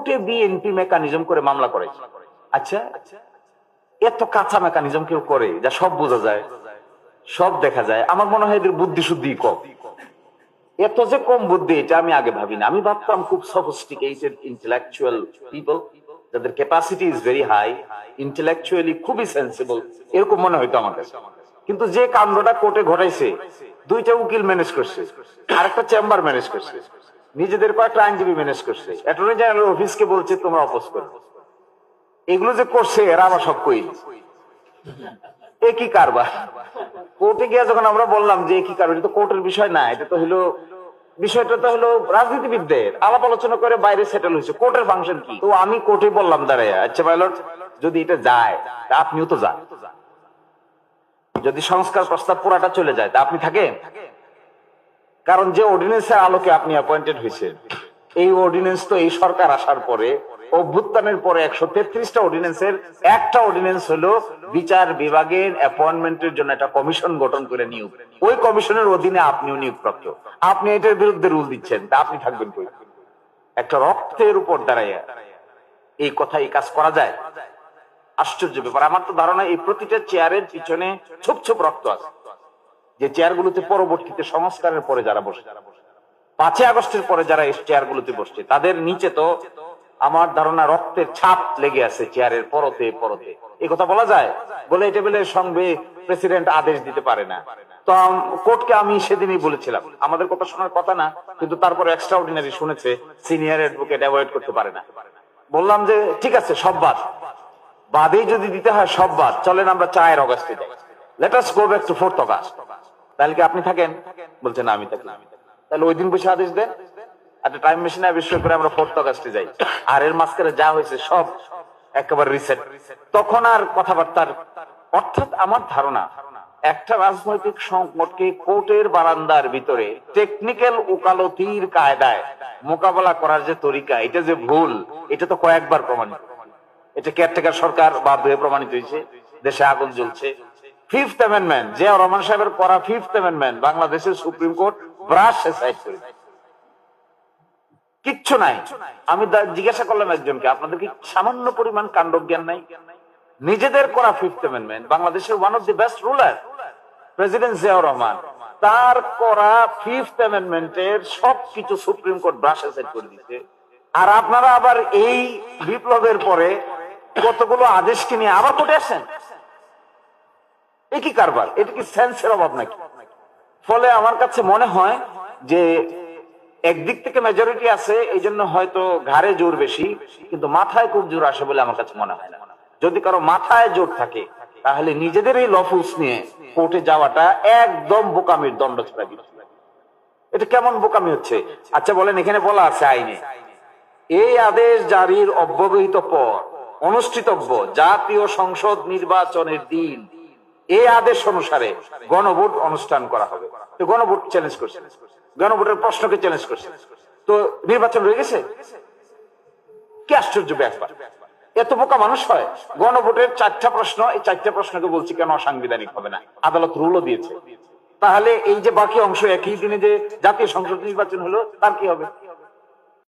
কোর্টে BNP mechanism করে মামলা করে। আচ্ছা, এত কাঁচা মেকানিজম কেউ করে যা সব বোঝা যায়, সব দেখা যায়? আমার মনে হয় এদের বুদ্ধি শুদ্ধি কম। এত যে কম বুদ্ধি এটা আমি আগে ভাবিনি। আমি ভাবতাম খুব সফিস্টিকেটেড ইন্টেলেকচুয়াল পিপল, যাদের capacity is very high, intellectually খুবই সেন্সিবল, এরকম মনে হইতো আমার কাছে। কিন্তু যে কাণ্ডটা কোর্টে ঘটাইছে, দুইটা উকিল ম্যানেজ করছে, আরেকটা চেম্বার ম্যানেজ করছে, নিজেদের কয়েকটা আইনজীবী ম্যানেজ করছে, অ্যাটর্নি জেনারেল অফিসকে বলছে তোমরা অপোজ করো। এগুলো যে করছে এরা আবার সব কই, একই কারবার। কোর্টে গিয়ে যখন আমরা বললাম যে একই কারবার, এটা তো কোর্টের বিষয় না, এটা তো হলো বিষয়টা তো হলো রাজনীতিবিদদের আলাপ আলোচনা করে বাইরে সেটেল হয়েছে, কোর্টের ফাংশন কি? তো আমি কোর্টে বললাম দাঁড়ায়, আচ্ছা মাই লর্ড, যদি এটা যায় তা আপনিও তো যান, যদি সংস্কার প্রস্তাব পুরাটা চলে যায় তা আপনি থাকেন? কারণ যে অর্ডিন্যান্সের আলোকে আপনি অ্যাপয়েন্টেড হয়েছেন, এই অর্ডিন্যান্স তো এই সরকার আসার পরে, অভ্যুত্থানের পরে 133টা অর্ডিন্যান্সের একটা অর্ডিন্যান্স হলো বিচার বিভাগের অ্যাপয়েন্টমেন্টের জন্য একটা কমিশন গঠন করে নিয়োগ। ওই কমিশনের অধীনে আপনিও নিয়োগপ্রাপ্ত, আপনি এটার বিরুদ্ধে রুল দিচ্ছেন, তা আপনি থাকবেন কই? একটা রক্তের উপর দাঁড়াইয়া এই কথা, এই কাজ করা যায়? আশ্চর্য ব্যাপার। আমার তো ধারণা এই প্রতিটা চেয়ারের পিছনে ছোপ ছোপ রক্ত আছে, যে চেয়ারগুলোতে পরবর্তীতে সংস্কারের পরে যারা বসে, 5ই আগস্টের পরে যারা এই চেয়ারগুলোতে বসছে, তাদের নিচে তো আমার ধারণা রক্তের ছাপ লেগে আছে চেয়ারের পরতে পরতে। এই কথা বলা যায়? বলে এই টেবিলের সঙ্গে প্রেসিডেন্ট আদেশ দিতে পারে না। তো কোর্টকে আমি সেদিনই বলেছিলাম আমাদের কথা শোনার কথা না, কিন্তু তারপরে এক্সট্রা অর্ডিনারি শুনেছে, সিনিয়র অ্যাডভোকেট অ্যাভয়েড করতে পারে না। বললাম যে ঠিক আছে, সব বাদ, বাদেই যদি দিতে হয় সব বাদ, চলেন আমরা 4 অগস্টে যাই, let us go back to 4th August. তাহলে কি আপনি থাকেন? বলছে না আমি থাকি। তাহলে ওই দিন বসে আদেশ দেন, একটা টাইম মেশিনে আবিষ্কার করে আমরা 4th অগস্টে যাই, আর এর মাঝখানে যা হয়েছে সব একেবারে রিসেট। তখন আর কথাবার্তার, অর্থাৎ আমার ধারণা একটা রাজনৈতিক সংকটকে কোর্টের বারান্দার ভিতরে টেকনিক্যাল ওকালতির কায়দায় মোকাবেলা করার যে তরিকা, এটা যে ভুল, এটা তো কয়েকবার প্রমাণিত। এটা কেয়ারটেকার সরকার বাধ্য হয়ে প্রমাণিত হয়েছে, দেশে আগুন জ্বলছে। 5th অ্যামেন্ডমেন্ট, জিয়া রহমান সাহেবের করা 5th অ্যামেন্ডমেন্ট বাংলাদেশের সুপ্রিম কোর্ট ব্রাশ সাইড করে, কিচ্ছু নাই। আমি জিজ্ঞাসা করলাম একজনকে, আপনাদের কি সামান্য পরিমাণ কাণ্ডজ্ঞান নাই? নিজেদের করা 5th অ্যামেন্ডমেন্ট, বাংলাদেশের one of the best ruler president Ziaur Rahman, তার করা 5th অ্যামেন্ডমেন্টের সবকিছু সুপ্রিম কোর্ট ব্রাশ সাইড করে দিচ্ছে। আর আপনারা আবার এই বিপ্লবের পরে কতগুলো আদেশকে নিয়ে আবার কোর্টে আসেন। একই কারবার, এটা কি সেন্সের অভাব নাকি? ফলে আমার কাছে মনে হয় যে একদিক থেকে মেজরিটি আছে, এই জন্য হয়তো ঘাড়ে জোর বেশি, কিন্তু মাথায় খুব জোর আসে বলে আমার কাছে মনে হয় না। যদি কারো মাথায় জোর থাকে তাহলে নিজেদের এই লফুস নিয়ে কোর্টে যাওয়াটা একদম বোকামির দণ্ড ছেড়ে দিচ্ছে। এটা কেমন বোকামি হচ্ছে? আচ্ছা বলেন, এখানে বলা আছে আইনে, এই আদেশ জারির অব্যবহিত পর অনুষ্ঠিতব্য জাতীয় সংসদ নির্বাচনের দিন এই আদেশ অনুসারে গণভোট অনুষ্ঠান করা হবে। তো গণভোট চ্যালেঞ্জ করছে, গণভোটের প্রশ্নকে চ্যালেঞ্জ করছে, তো নির্বাচন রয়ে গেছে। কি আশ্চর্য ব্যাপার! এত বোকা মানুষ হয়? গণভোটের 4টা প্রশ্ন, এই 4টা প্রশ্নকে বলছি কেন অসাংবিধানিক হবে না, আদালত রুলও দিয়েছে। তাহলে এই যে বাকি অংশ, একই দিনে যে জাতীয় সংসদ নির্বাচন হলো, তার কি হবে?